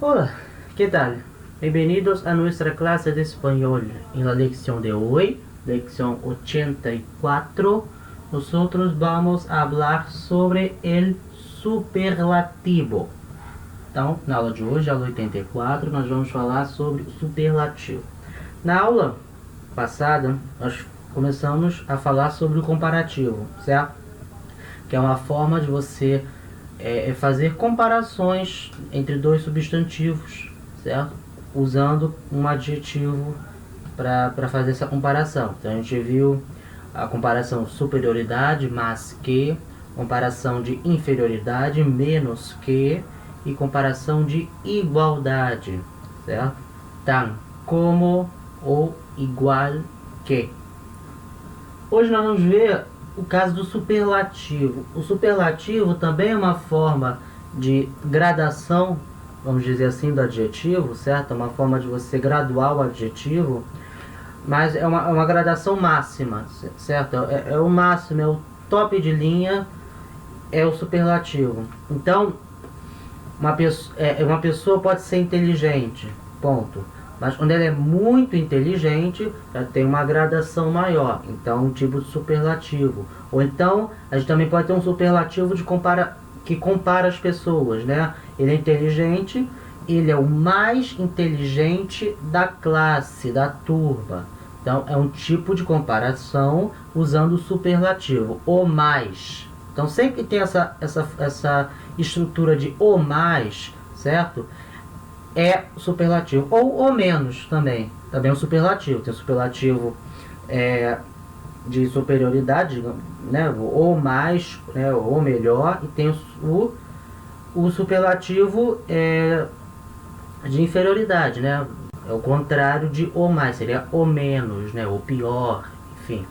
Hola, ¿qué tal? Bienvenidos a nuestra clase de español. En la lección de hoy, lección 84, nosotros vamos a hablar sobre el superlativo. Então, na aula de hoje, aula 84, nós vamos falar sobre o superlativo. Na aula passada, nós começamos a falar sobre o comparativo, certo? Que é uma forma de você fazer comparações entre dois substantivos, certo? Usando um adjetivo para fazer essa comparação. Então a gente viu a comparação superioridade mais que, comparação de inferioridade menos que e comparação de igualdade, certo? Tan, como ou igual que. Hoje nós vamos ver o caso do superlativo. O superlativo também é uma forma de gradação, vamos dizer assim, do adjetivo, certo? É uma forma de você graduar o adjetivo, mas é uma gradação máxima, certo? É o máximo, é o top de linha, é o superlativo. Então, uma pessoa pode ser inteligente, ponto. Mas quando ela é muito inteligente, já tem uma gradação maior. Então, um tipo de superlativo. Ou então, a gente também pode ter um superlativo que compara as pessoas, né? Ele é inteligente, ele é o mais inteligente da classe, da turma. Então, é um tipo de comparação usando o superlativo. O mais. Então, sempre que tem essa estrutura de o mais, certo? É superlativo. Ou o menos também. Também é um superlativo. Tem o superlativo de superioridade, né? Ou mais, né? Ou melhor. E tem o superlativo de inferioridade, né? É o contrário de o mais. Seria o menos, né? O pior, enfim.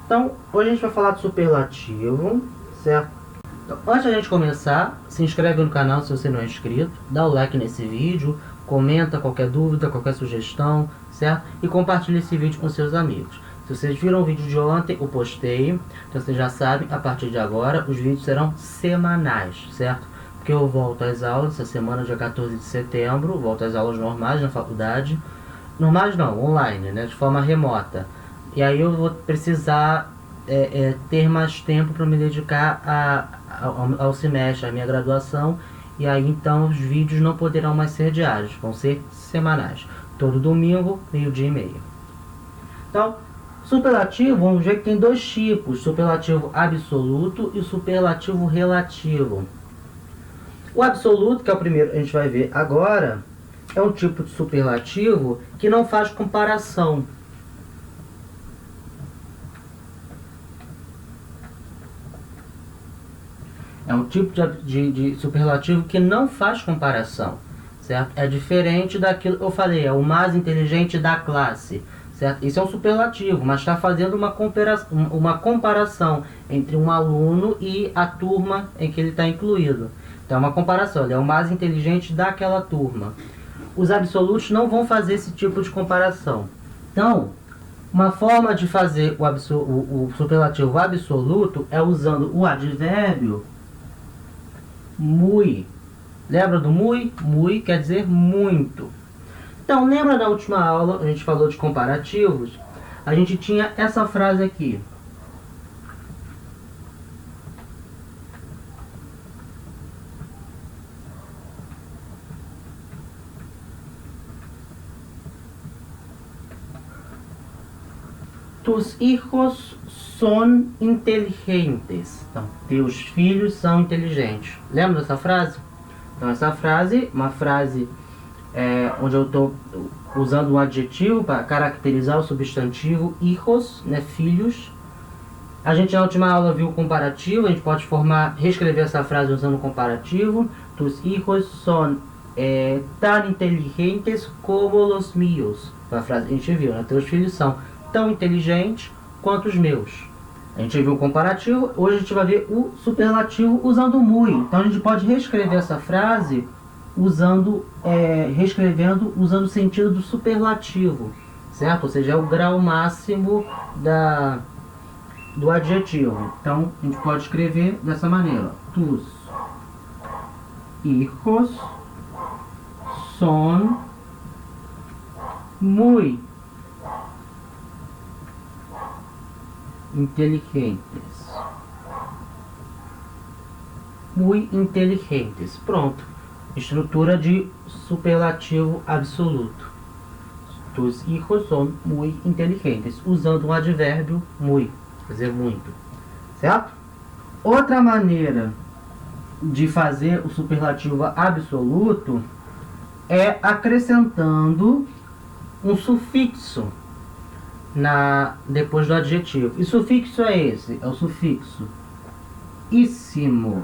Então, hoje a gente vai falar do superlativo, certo? Então, antes da gente começar, se inscreve no canal se você não é inscrito, dá o like nesse vídeo, comenta qualquer dúvida, qualquer sugestão, certo? E compartilha esse vídeo com seus amigos. Se vocês viram o vídeo de ontem, eu postei, então vocês já sabem, a partir de agora os vídeos serão semanais, certo? Porque eu volto às aulas essa semana, dia 14 de setembro, volto às aulas normais na faculdade. Normais não, online, né? De forma remota. E aí eu vou precisar ter mais tempo para me dedicar ao semestre, à minha graduação. E aí então os vídeos não poderão mais ser diários, vão ser semanais. Todo domingo, 12h30. Então, superlativo, vamos ver que tem dois tipos. Superlativo absoluto e superlativo relativo. O absoluto, que é o primeiro que a gente vai ver agora, é um tipo de superlativo que não faz comparação. É um tipo de superlativo que não faz comparação, certo? É diferente daquilo que eu falei, é o mais inteligente da classe, certo? Isso é um superlativo, mas está fazendo uma comparação entre um aluno e a turma em que ele está incluído. Então é uma comparação, ele é o mais inteligente daquela turma. Os absolutos não vão fazer esse tipo de comparação. Então, uma forma de fazer o superlativo absoluto é usando o advérbio muy. Lembra do muy? Muy quer dizer muito. Então, lembra da última aula, a gente falou de comparativos? A gente tinha essa frase aqui. Tus hijos son inteligentes. Então, teus filhos são inteligentes. Lembra dessa frase? Então, essa frase, uma frase onde eu estou usando um adjetivo para caracterizar o substantivo hijos, né, filhos. A gente na última aula viu o comparativo, a gente pode reescrever essa frase usando o comparativo. Tus hijos son tan inteligentes como los míos. Foi a frase que a gente viu, né? Teus filhos são tão inteligentes quanto os meus. A gente viu o comparativo, hoje a gente vai ver o superlativo usando o muy. Então a gente pode reescrever essa frase reescrevendo usando o sentido do superlativo, certo? Ou seja, é o grau máximo do adjetivo. Então a gente pode escrever dessa maneira: tus hijos son muy inteligentes. Muy inteligentes. Pronto. Estrutura de superlativo absoluto. Tus hijos son muy inteligentes. Usando o advérbio muy. Fazer muito. Certo? Outra maneira de fazer o superlativo absoluto é acrescentando um sufixo depois do adjetivo. E sufixo é esse? É o sufixo íssimo.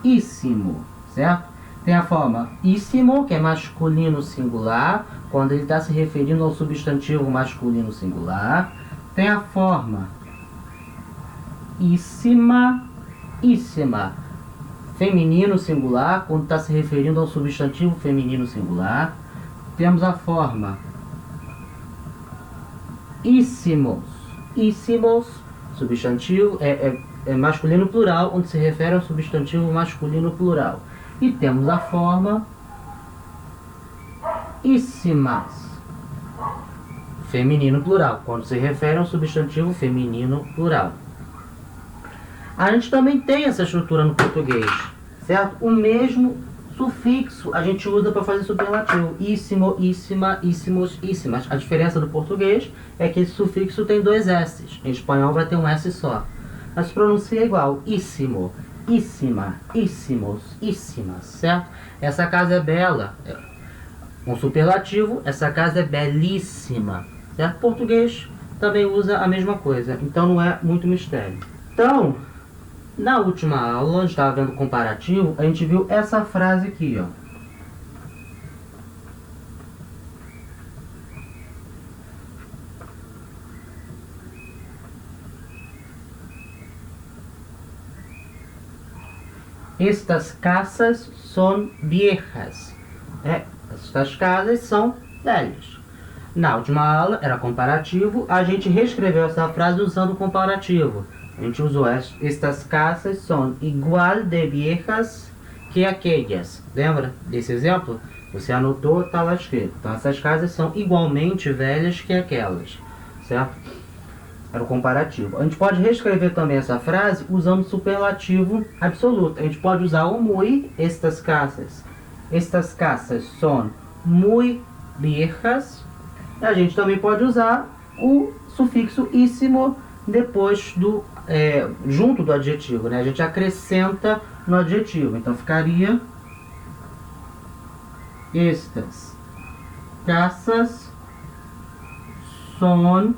Íssimo, certo? Tem a forma íssimo, que é masculino singular, quando ele está se referindo ao substantivo masculino singular. Tem a forma íssima, íssima, feminino singular, quando está se referindo ao substantivo feminino singular. Temos a forma íssimos, íssimos, substantivo é masculino plural, onde se refere ao substantivo masculino plural. E temos a forma íssimas, feminino plural, quando se refere ao substantivo feminino plural. A gente também tem essa estrutura no português, certo? O mesmo sufixo a gente usa para fazer superlativo. Íssimo, íssima, íssimos, íssimas. A diferença do português é que esse sufixo tem dois S's. Em espanhol vai ter um S só. Mas se pronuncia igual. Íssimo, íssima, íssimos, íssimas, certo? Essa casa é bela. Um superlativo, essa casa é belíssima, certo? Português também usa a mesma coisa. Então não é muito mistério. Então, na última aula, a gente estava vendo comparativo, a gente viu essa frase aqui, ó. Estas casas son viejas. Estas casas são velhas. Na última aula era comparativo, a gente reescreveu essa frase usando o comparativo. A gente usou estas casas são igual de viejas que aquelas. Lembra desse exemplo? Você anotou, está lá escrito. Então essas casas são igualmente velhas que aquelas, certo? Era o comparativo. A gente pode reescrever também essa frase usando superlativo absoluto. A gente pode usar o muy, estas casas. Estas casas são muy viejas. E a gente também pode usar o sufixo íssimo depois do junto do adjetivo, né? A gente acrescenta no adjetivo. Então ficaria estas casas são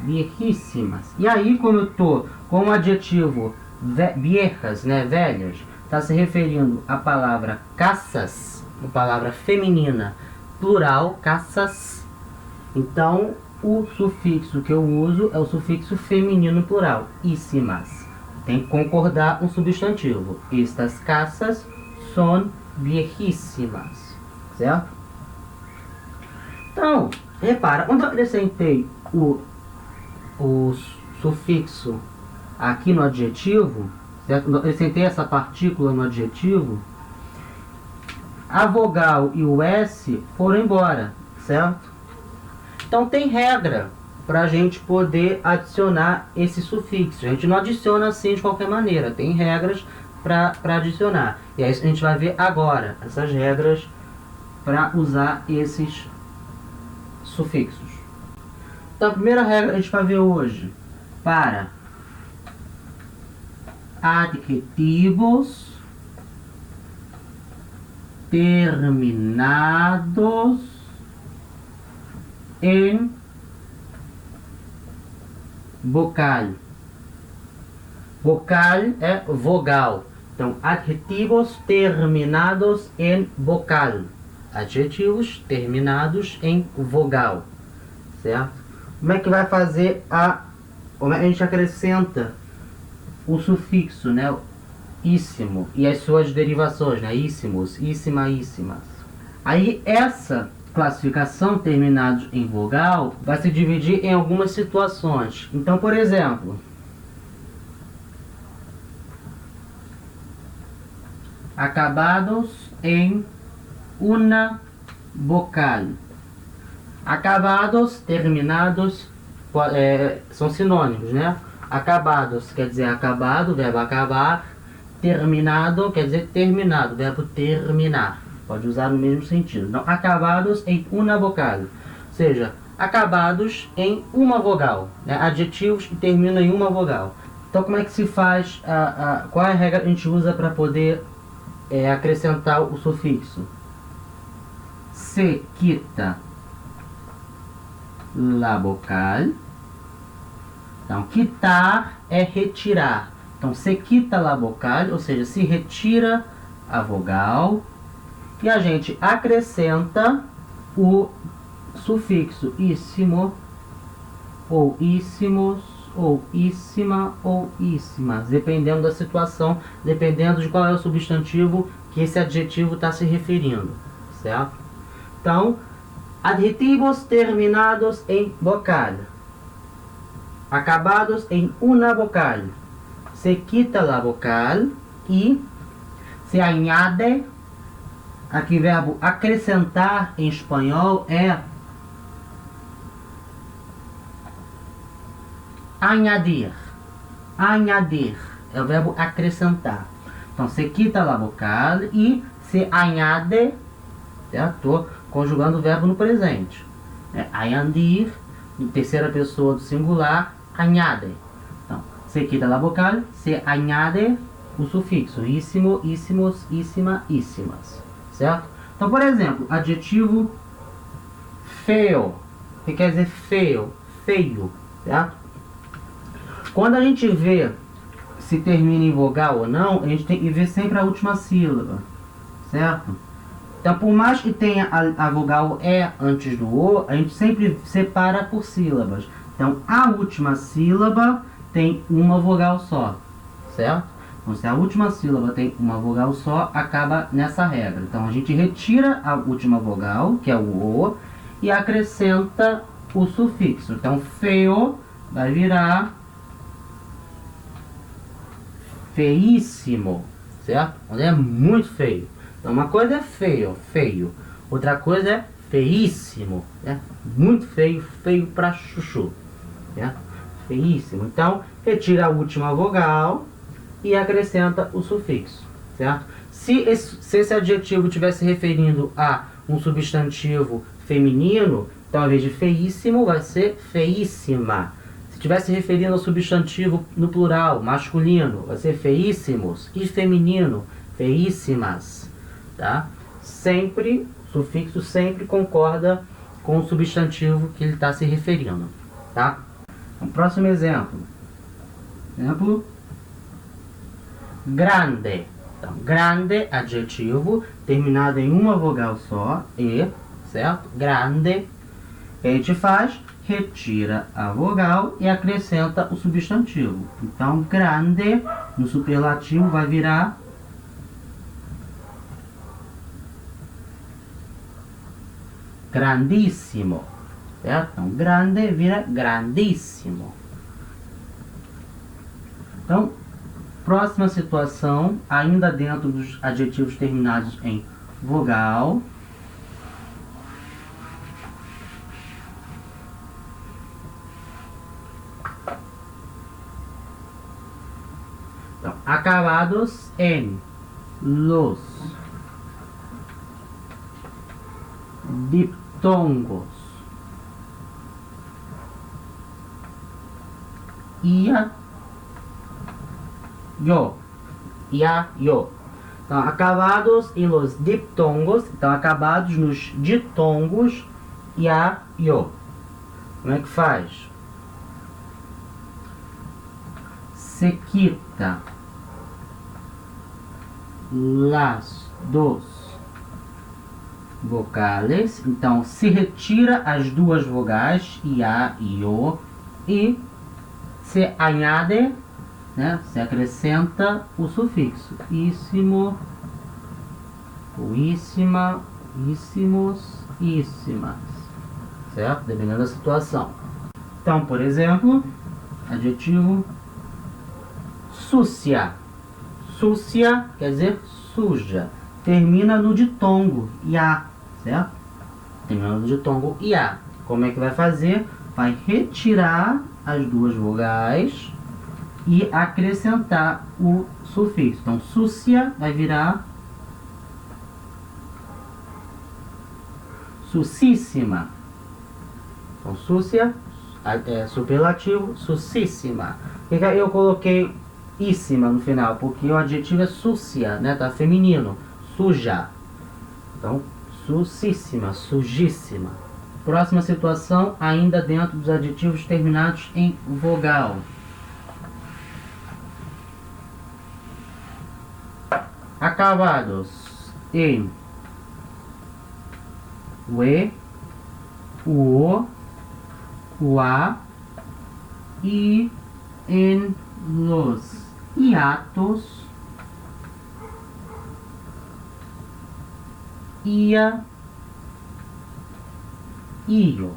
viejíssimas. E aí, como eu tô com o adjetivo viejas, né, velhas, está se referindo à palavra casas, uma palavra feminina, plural, casas. Então, o sufixo que eu uso é o sufixo feminino plural, íssimas. Tem que concordar um substantivo. Estas casas são viejíssimas, certo? Então, repara, quando eu acrescentei o sufixo aqui no adjetivo, certo? Eu acrescentei essa partícula no adjetivo, a vogal e o S foram embora, certo? Então tem regra para a gente poder adicionar esse sufixo. A gente não adiciona assim de qualquer maneira, tem regras para adicionar. E é isso que a gente vai ver agora, essas regras para usar esses sufixos. Então a primeira regra que a gente vai ver hoje, para adjetivos terminados em vocal. Vocal é vogal. Então, adjetivos terminados em vocal. Adjetivos terminados em vogal. Certo? Como é que vai fazer como é que a gente acrescenta o sufixo, né? Íssimo e as suas derivações, né? Íssimos, íssima, íssimas. Aí essa classificação terminados em vogal vai se dividir em algumas situações. Então, por exemplo, acabados em una vocal. Acabados, terminados, são sinônimos, né? Acabados quer dizer acabado, verbo acabar. Terminado quer dizer terminado, verbo terminar. Pode usar no mesmo sentido. Então, acabados em una vocal. Ou seja, acabados em uma vogal. Né? Adjetivos que terminam em uma vogal. Então, como é que se faz? Qual é a regra que a gente usa para poder acrescentar o sufixo? Se quita la vocal. Então, quitar é retirar. Então, se quita la vocal, ou seja, se retira a vogal. E a gente acrescenta o sufixo íssimo, ou íssimos, ou íssima, ou íssimas. Dependendo da situação, dependendo de qual é o substantivo que esse adjetivo está se referindo. Certo? Então, adjetivos terminados em vocal. Acabados em una vocal. Se quita la vocal e se añade. Aqui o verbo acrescentar em espanhol é añadir. Añadir é o verbo acrescentar. Então, se quita la vocal e se añade. Estou conjugando o verbo no presente. Añadir, em terceira pessoa do singular, añade. Então, se quita la vocal, se añade o sufixo íssimo, íssimos, íssima, íssimas. Certo? Então, por exemplo, adjetivo feio. O que quer dizer feio? Feio. Certo? Quando a gente vê se termina em vogal ou não, a gente tem que ver sempre a última sílaba. Certo? Então, por mais que tenha a vogal E antes do O, a gente sempre separa por sílabas. Então, a última sílaba tem uma vogal só. Certo? Então, se a última sílaba tem uma vogal só, acaba nessa regra. Então, a gente retira a última vogal, que é o O, e acrescenta o sufixo. Então, feio vai virar feíssimo, certo? Quando é muito feio. Então, uma coisa é feio, feio. Outra coisa é feíssimo, né? Muito feio, feio pra chuchu, certo? Feíssimo. Então, retira a última vogal e acrescenta o sufixo, certo? Se esse adjetivo estiver se referindo a um substantivo feminino, então ao invés de feíssimo vai ser feíssima. Se estiver se referindo ao substantivo no plural, masculino, vai ser feíssimos. E feminino, feíssimas, tá? Sempre, o sufixo sempre concorda com o substantivo que ele está se referindo, tá? Um próximo exemplo. Exemplo grande. Então, grande, adjetivo, terminado em uma vogal só, e, certo? Grande. O que a gente faz? Retira a vogal e acrescenta o substantivo. Então, grande, no superlativo, vai virar grandissimo. Certo? Então, grande vira grandissimo. Então, próxima situação, ainda dentro dos adjetivos terminados em vogal. Então, acabados em los diptongos. Ia, yo. Ia, yo. Então, acabados em los diptongos. Então, acabados nos ditongos. Ia, yo. Como é que faz? Se quita las dos vocales. Então, se retira as duas vogais, ia e o, e se añade, né, se acrescenta o sufixo íssimo, ou íssima, íssimos, íssimas, certo? Dependendo da situação. Então, por exemplo, adjetivo sucia. Sucia quer dizer suja. Termina no ditongo, ia, certo? Termina no ditongo, ia. Como é que vai fazer? Vai retirar as duas vogais e acrescentar o sufixo. Então, súcia vai virar sucíssima. Então, súcia é superlativo, sucíssima. Por que eu coloquei íssima no final? Porque o adjetivo é súcia, né? Tá feminino, suja. Então, sucíssima, sujíssima. Próxima situação, ainda dentro dos adjetivos terminados em vogal. Acabados em ue, uo, ua e en los hiatos, ia, io,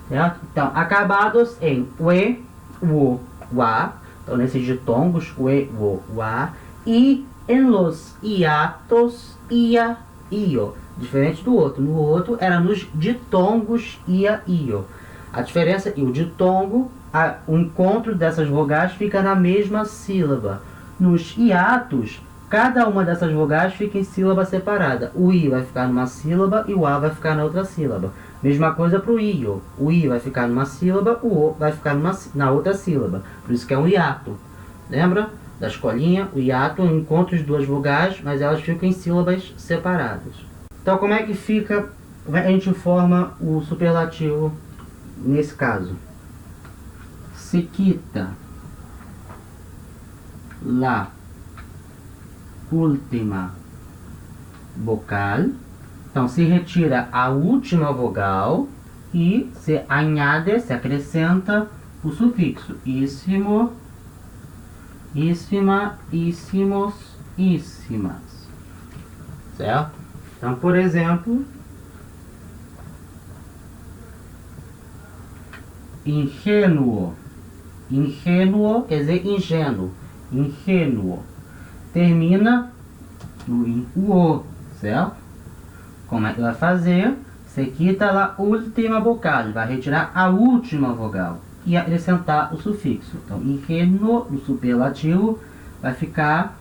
certo? Então, acabados em ue, uo, ua, então nesses ditongos, ue, uo, ua, e em los hiatos, ia, io. Diferente do outro. No outro era nos ditongos, ia, io. A diferença é o ditongo, o encontro dessas vogais fica na mesma sílaba. Nos hiatos, cada uma dessas vogais fica em sílaba separada. O i vai ficar numa sílaba e o a vai ficar na outra sílaba. Mesma coisa para o io. O i vai ficar numa sílaba, o vai ficar na outra sílaba. Por isso que é um hiato. Lembra da escolinha? O hiato é o encontro de duas vogais, mas elas ficam em sílabas separadas. Então, como é que fica? A gente forma o superlativo nesse caso. Se quita la última vocal. Então, se retira a última vogal e se añade, se acrescenta o sufixo íssimo, íssima, íssimos, íssimas. Certo? Então, por exemplo, ingênuo. Ingênuo quer dizer ingênuo. Ingênuo. Termina no uo, certo? Como é que vai fazer? Se quita a última vocal. Vai retirar a última vogal e acrescentar o sufixo. Então, ingênuo, no superlativo, vai ficar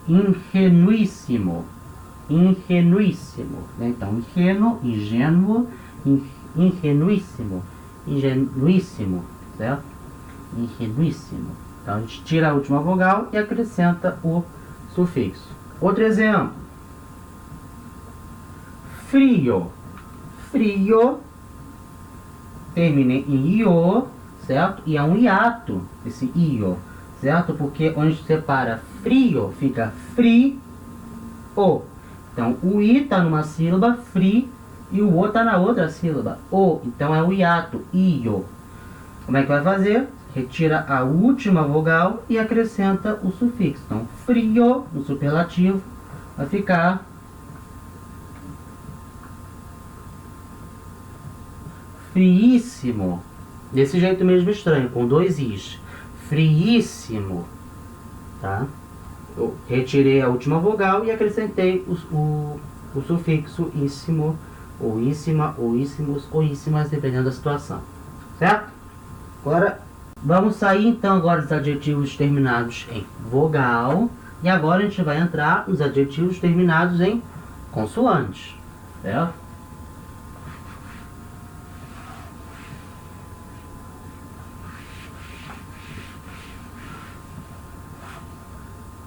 ingenuíssimo. Ingenuíssimo. Então, ingênuo, ingênuo, ingenuíssimo. Ingenuíssimo, certo? Ingenuíssimo. Então, a gente tira a última vogal e acrescenta o sufixo. Outro exemplo. Frio. Frio termina em io, certo? E é um hiato esse io, certo? Porque onde separa frio fica frio. Então, o i está numa sílaba, fri, e o o está na outra sílaba, o. Então, é o hiato, io. Como é que vai fazer? Retira a última vogal e acrescenta o sufixo. Então, frio, no superlativo, vai ficar friíssimo. Desse jeito mesmo estranho, com dois is. Friíssimo. Tá? Eu retirei a última vogal e acrescentei o sufixo íssimo, ou íssima, ou íssimos, ou íssimas, dependendo da situação. Certo? Agora, vamos sair então agora dos adjetivos terminados em vogal. E agora a gente vai entrar nos adjetivos terminados em consoantes. Certo?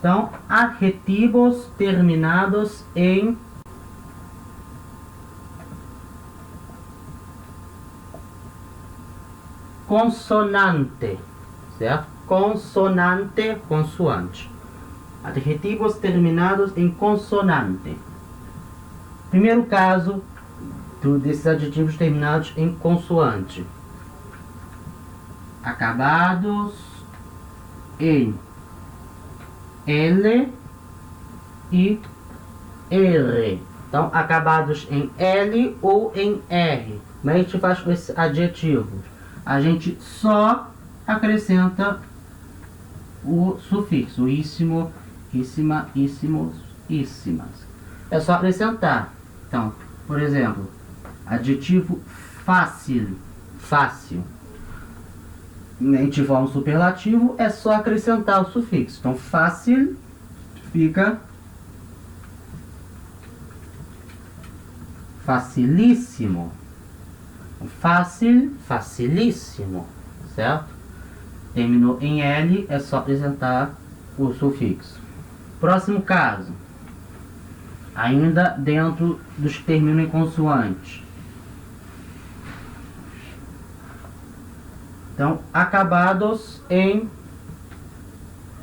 Então, adjetivos terminados em consonante, certo? Consonante, consoante. Adjetivos terminados em consonante. Primeiro caso desses adjetivos terminados em consoante. Acabados em L e R. Então, acabados em L ou em R. Como é que a gente faz com esses adjetivos? A gente só acrescenta o sufixo íssimo, íssima, íssimos, íssimas. É só acrescentar. Então, por exemplo, adjetivo fácil, fácil. A gente forma um superlativo, é só acrescentar o sufixo. Então, fácil fica facilíssimo. Fácil, facilíssimo, certo? Terminou em L, é só apresentar o sufixo. Próximo caso. Ainda dentro dos que terminam em consoante. Então, acabados em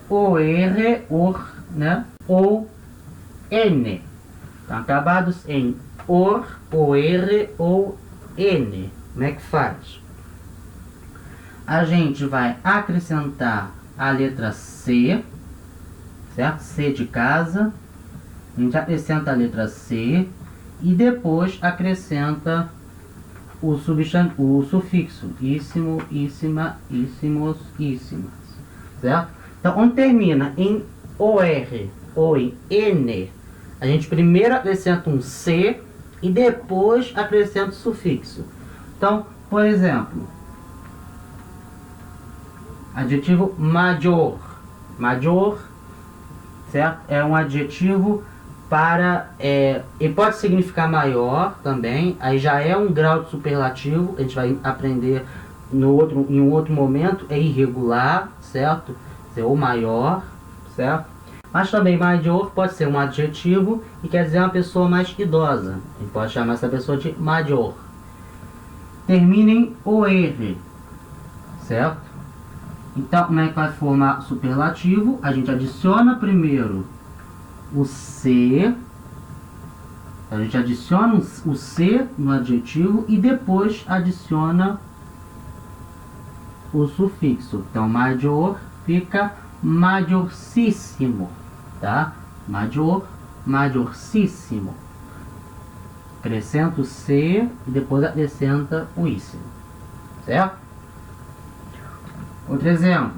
OR, OR, né? Ou N. Então, acabados em OR, OR ou N. Como é que faz? A gente vai acrescentar a letra C, certo? C de casa. A gente acrescenta a letra C e depois acrescenta o sufixo íssimo, íssima, íssimos, íssimas, certo? Então, onde termina em OR ou em N, a gente primeiro acrescenta um C e depois acrescenta o sufixo. Então, por exemplo, adjetivo major. Major, certo? É um adjetivo para... ele pode significar maior também. Aí já é um grau de superlativo. A gente vai aprender em um outro momento. É irregular, certo? Ou maior, certo? Mas também major pode ser um adjetivo e quer dizer uma pessoa mais idosa. A gente pode chamar essa pessoa de major. Termina em OR, certo? Então, como é que vai formar superlativo? A gente adiciona primeiro o C. A gente adiciona o C no adjetivo e depois adiciona o sufixo. Então, major fica majorcíssimo, tá? Major, majorcíssimo. Acrescenta o C e depois acrescenta o íssimo, certo? Outro exemplo.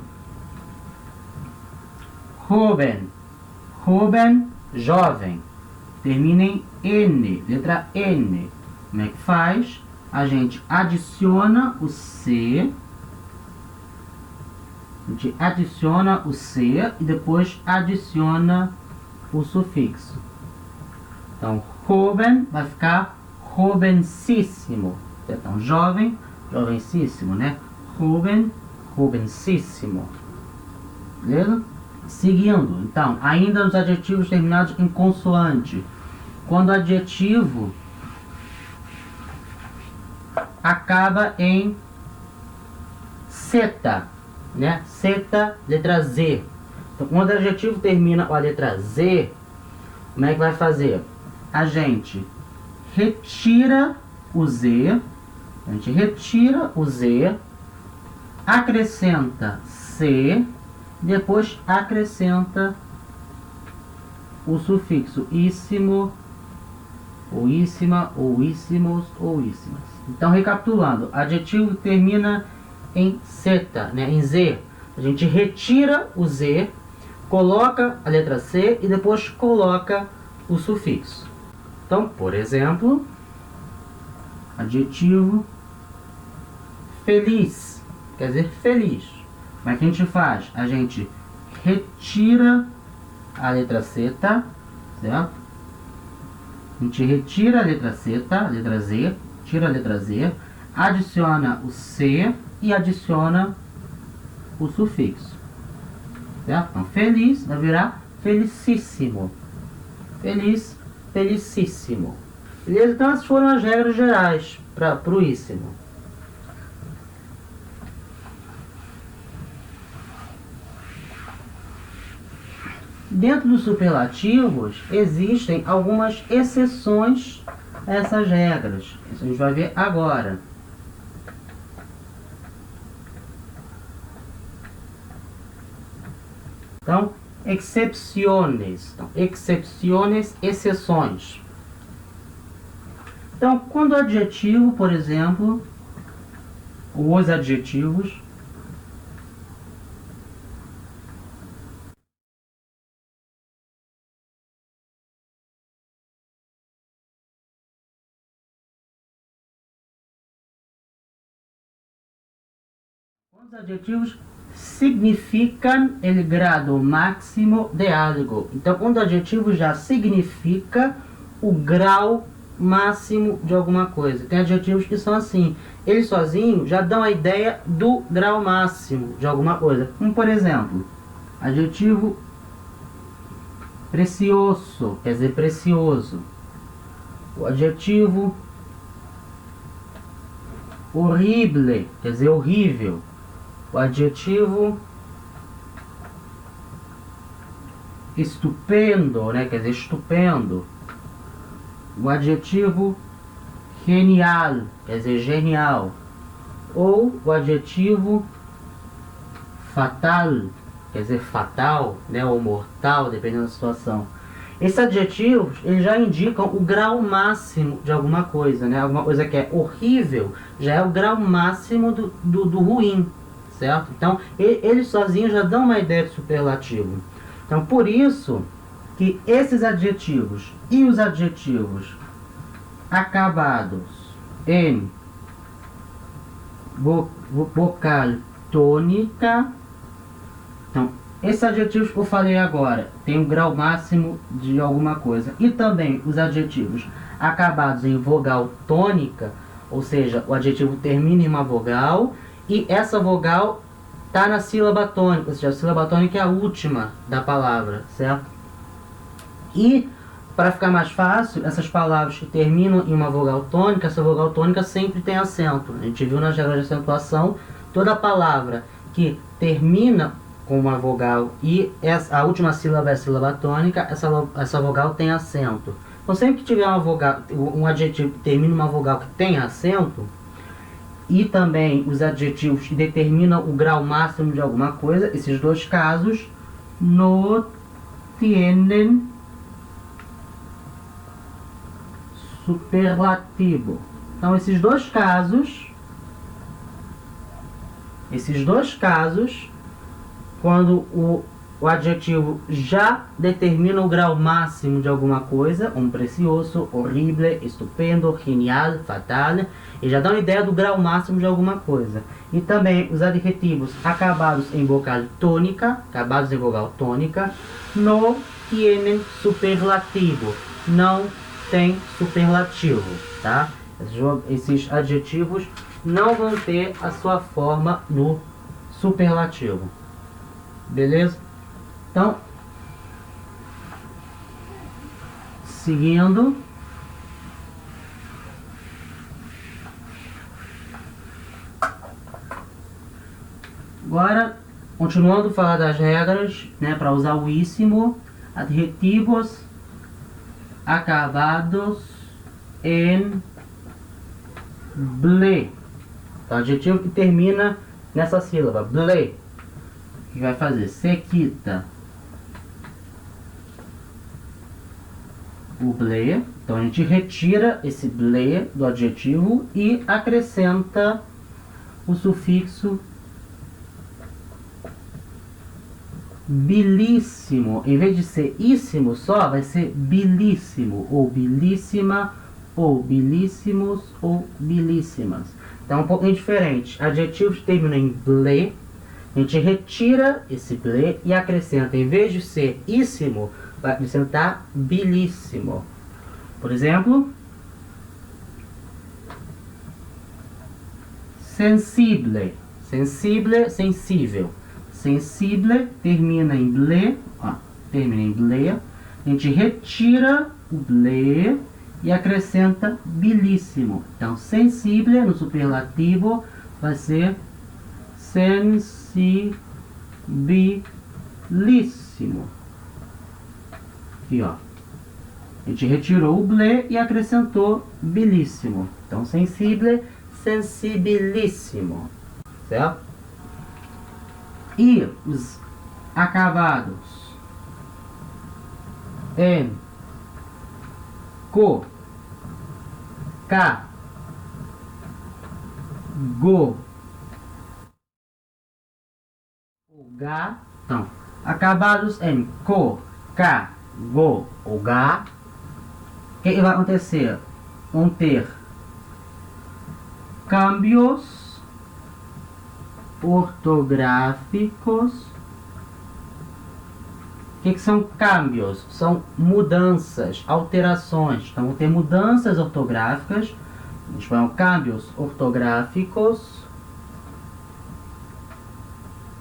Joven. Joven, jovem. Termina em N, letra N. Como é que faz? A gente adiciona o C. A gente adiciona o C e depois adiciona o sufixo. Então, joven vai ficar jovencíssimo. Então, jovem, jovencíssimo, né? Joven, jovencíssimo. Beleza? Seguindo, então, ainda nos adjetivos terminados em consoante. Quando o adjetivo acaba em seta, né? Seta, letra Z. Então, quando o adjetivo termina com a letra Z, como é que vai fazer? A gente retira o Z, acrescenta C, depois acrescenta o sufixo íssimo, ou íssima, ou íssimos, ou íssimas. Então, recapitulando, adjetivo termina em seta, né, em Z. A gente retira o Z, coloca a letra C e depois coloca o sufixo. Então, por exemplo, adjetivo feliz, quer dizer feliz. Como é que a gente faz? A gente retira a letra C, tá? Certo? A gente retira a letra C, tá? Letra Z, tira a letra Z, adiciona o C e adiciona o sufixo. Certo? Então, feliz vai virar felicíssimo. Feliz, felicíssimo. Beleza? Então, essas foram as regras gerais para o íssimo. Dentro dos superlativos, existem algumas exceções a essas regras. Isso a gente vai ver agora. Então, excepciones. Então, excepciones, exceções. Então, quando o adjetivo, por exemplo, os adjetivos Os adjetivos significam o grado máximo de algo. Então, um adjetivo já significa o grau máximo de alguma coisa. Tem adjetivos que são assim, eles sozinhos já dão a ideia do grau máximo de alguma coisa. Como, por exemplo, adjetivo precioso, quer dizer precioso. O adjetivo horrible, quer dizer horrível. O adjetivo estupendo, né, quer dizer estupendo. O adjetivo genial, quer dizer genial. Ou o adjetivo fatal, quer dizer fatal, né, ou mortal, dependendo da situação. Esses adjetivos, eles já indicam o grau máximo de alguma coisa, né? Alguma coisa que é horrível já é o grau máximo do ruim, certo? Então, eles sozinhos já dão uma ideia de superlativo. Então, por isso que esses adjetivos e os adjetivos acabados em vogal tônica, então, esses adjetivos que eu falei agora tem um grau máximo de alguma coisa. E também os adjetivos acabados em vogal tônica, ou seja, o adjetivo termina em uma vogal e essa vogal está na sílaba tônica, ou seja, a sílaba tônica é a última da palavra, certo? E, para ficar mais fácil, essas palavras que terminam em uma vogal tônica, essa vogal tônica sempre tem acento. A gente viu nas regras de acentuação, toda palavra que termina com uma vogal e a última sílaba é a sílaba tônica, essa vogal tem acento. Então, sempre que tiver uma vogal, um adjetivo que termina uma vogal que tem acento, e também os adjetivos que determinam o grau máximo de alguma coisa, esses dois casos, no tienen superlativo. Então, esses dois casos, quando o adjetivo já determina o grau máximo de alguma coisa, precioso, horrível, estupendo, genial, fatal, e já dá uma ideia do grau máximo de alguma coisa. E também os adjetivos acabados em vogal tônica, não tienen superlativo, não tem superlativo, tá? Esses adjetivos não vão ter a sua forma no superlativo. Beleza? Então, seguindo. Agora, continuando a falar das regras, né, para usar o íssimo, adjetivos acabados em ble. Então, adjetivo que termina nessa sílaba, ble. O que vai fazer? Se quita o ble. Então a gente retira esse ble do adjetivo e acrescenta o sufixo bilíssimo. Em vez de ser íssimo só, vai ser bilíssimo, ou bilíssima, ou bilíssimos, ou bilíssimas. Então é um pouquinho diferente. Adjetivos que terminam em ble, a gente retira esse ble e acrescenta, em vez de ser íssimo, vai acrescentar bilíssimo. Por exemplo, sensible, sensível. Sensible termina em ble, a gente retira o ble e acrescenta bilíssimo. Então, sensible no superlativo vai ser sensibilíssimo. Aqui, ó. A gente retirou o ble e acrescentou bilíssimo. Então, sensible, sensibilíssimo. Certo? E os acabados em co, ca, go, ga. Então, acabados em co, ca, go ou ga, o que vai acontecer? Vão ter câmbios ortográficos. O que são cambios? São mudanças, alterações. Então, vão ter mudanças ortográficas. Em espanhol, cambios ortográficos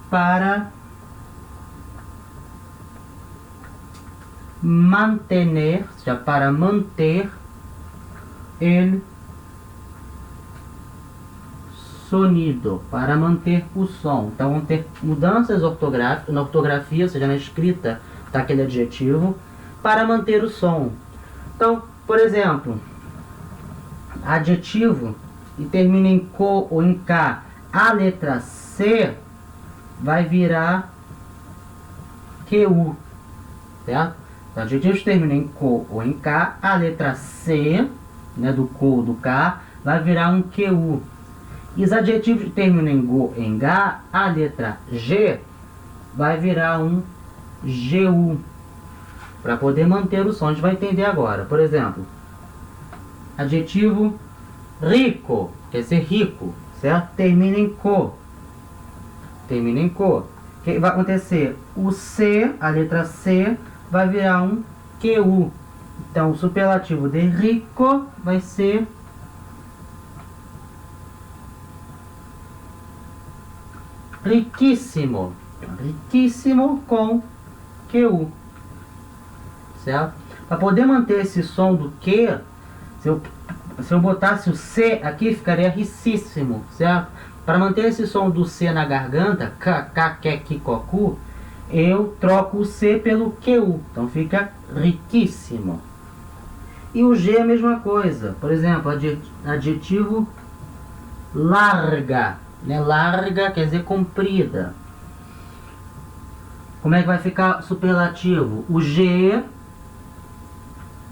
para manter, já para manter el sonido, para manter o som. Então vão ter mudanças ortográficas na ortografia, ou seja, na escrita daquele adjetivo, para manter o som. Então, por exemplo, adjetivo e termina em co ou em k, a letra C vai virar QU, certo? Então, adjetivos terminam em co ou em k, a letra C, né, do co ou do k, vai virar um QU. E os adjetivos que terminam em go em ga, a letra G vai virar um GU, para poder manter o som. A gente vai entender agora. Por exemplo, adjetivo rico, quer dizer rico, certo? Termina em co. Termina em co. O que vai acontecer? O C, a letra C, vai virar um QU. Então, o superlativo de rico vai ser riquíssimo. Riquíssimo com QU. Certo? Para poder manter esse som do Q, se eu botasse o C aqui, ficaria ricíssimo, certo? Para manter esse som do C na garganta, K, K, K, Cocu, eu troco o C pelo QU. Então fica riquíssimo. E o G é a mesma coisa. Por exemplo, adjetivo larga. Né? Larga quer dizer comprida. Como é que vai ficar superlativo? O G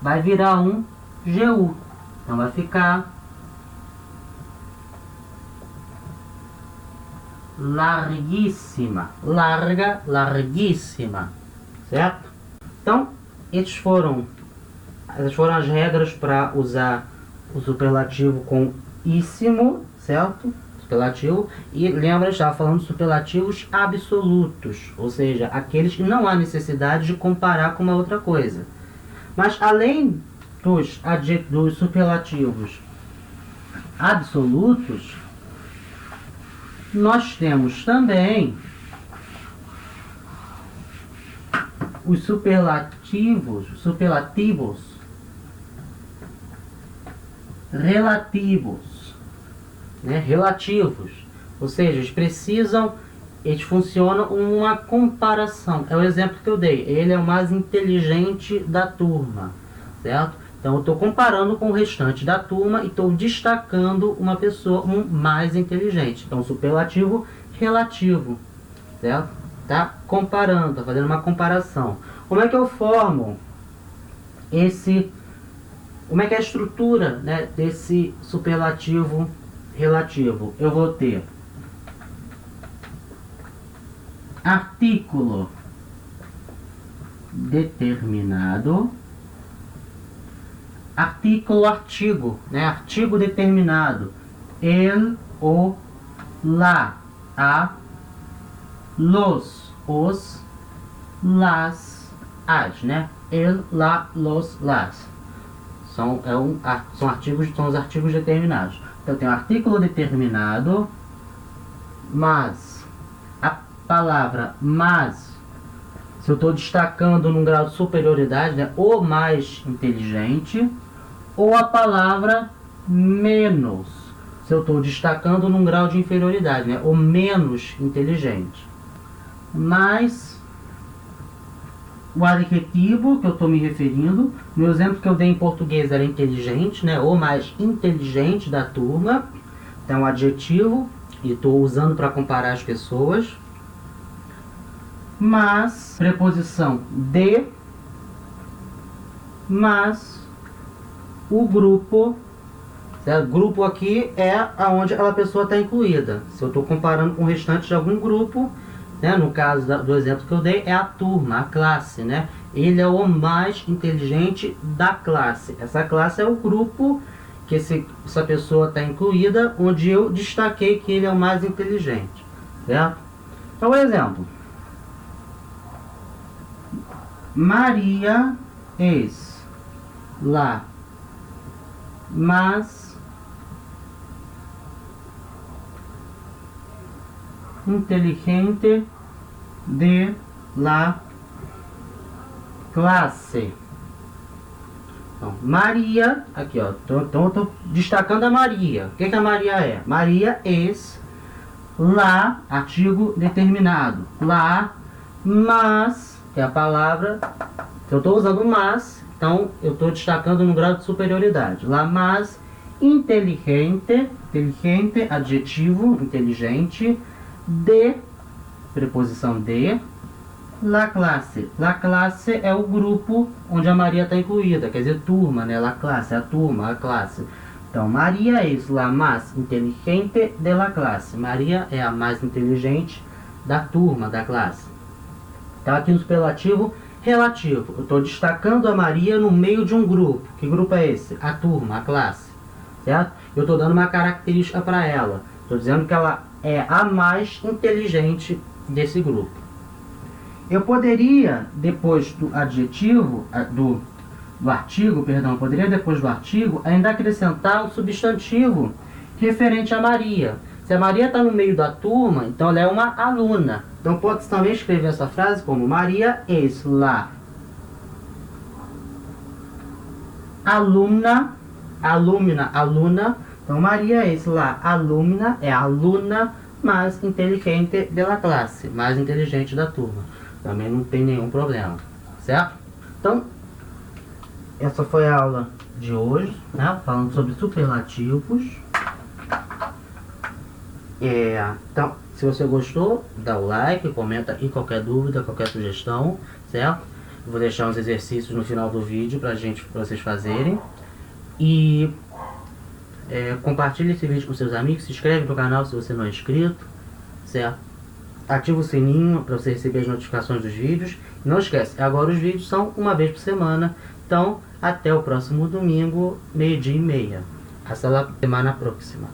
vai virar um GU. Então vai ficar larguíssima. Larga, larguíssima. Certo? Então, essas foram as regras para usar o superlativo com íssimo, certo? Superlativo. E lembra, estava falando de superlativos absolutos, ou seja, aqueles que não há necessidade de comparar com uma outra coisa. Mas além dos superlativos absolutos, nós temos também os superlativos relativos, né? Relativos, ou seja, eles funcionam uma comparação. É o exemplo que eu dei. Ele é o mais inteligente da turma, certo? Então eu estou comparando com o restante da turma e estou destacando uma pessoa mais inteligente. Então superlativo relativo, certo? Tá comparando, tá fazendo uma comparação. Como é que eu formo como é que é a estrutura, né, desse superlativo relativo? Eu vou ter artículo determinado, artigo, né, artigo determinado, el, o, la, a, los, os, las, as, né? El, la, los, las. São os artigos determinados. Então eu tenho artículo determinado, mas a palavra mas, se eu estou destacando num grau de superioridade, né, o mais inteligente, ou a palavra menos, se eu estou destacando num grau de inferioridade, né, o menos inteligente. Mas o adjetivo que eu estou me referindo, no exemplo que eu dei em português era inteligente, né, o mais inteligente da turma. Então, adjetivo, e estou usando para comparar as pessoas. Mas, preposição de, mas o grupo, certo? Grupo aqui é aonde aquela pessoa está incluída. Se eu estou comparando com o restante de algum grupo, né, no caso do exemplo que eu dei, é a turma, a classe, né? Ele é o mais inteligente da classe. Essa classe é o grupo que essa pessoa está incluída, onde eu destaquei que ele é o mais inteligente. certo? Então, por exemplo, Maria es la más inteligente de la classe. Então, Maria, aqui ó, então eu tô destacando a Maria. O que a Maria é? Maria es la, artigo determinado. La, mas, que é a palavra, eu estou usando mas, então eu estou destacando no grau de superioridade. La más inteligente, inteligente, adjetivo, inteligente, de, preposição de, la classe. La classe é o grupo onde a Maria está incluída, quer dizer, turma, né? La classe, a turma, a classe. Então, Maria es la más inteligente de la classe. Maria é a mais inteligente da turma, da classe. Então, aqui no superlativo relativo, eu estou destacando a Maria no meio de um grupo. Que grupo é esse? A turma, a classe. Certo? Eu estou dando uma característica para ela. Estou dizendo que ela é a mais inteligente desse grupo. Eu poderia, depois do adjetivo, do artigo, perdão, eu poderia depois do artigo ainda acrescentar um substantivo referente a Maria. Se a Maria está no meio da turma, então ela é uma aluna. Então pode-se também escrever essa frase como Maria es la alumna, aluna. Então Maria es la alumna, é a aluna mais inteligente da classe, mais inteligente da turma. Também não tem nenhum problema, certo? Então, essa foi a aula de hoje, né? Falando sobre superlativos. Então, se você gostou, dá o like, comenta aí qualquer dúvida, qualquer sugestão, certo? Eu vou deixar uns exercícios no final do vídeo pra vocês fazerem. E compartilhe esse vídeo com seus amigos, se inscreve no canal se você não é inscrito, certo? Ativa o sininho para você receber as notificações dos vídeos. E não esquece, agora os vídeos são uma vez por semana. Então, até o próximo domingo, 12:30. Hasta la semana próxima.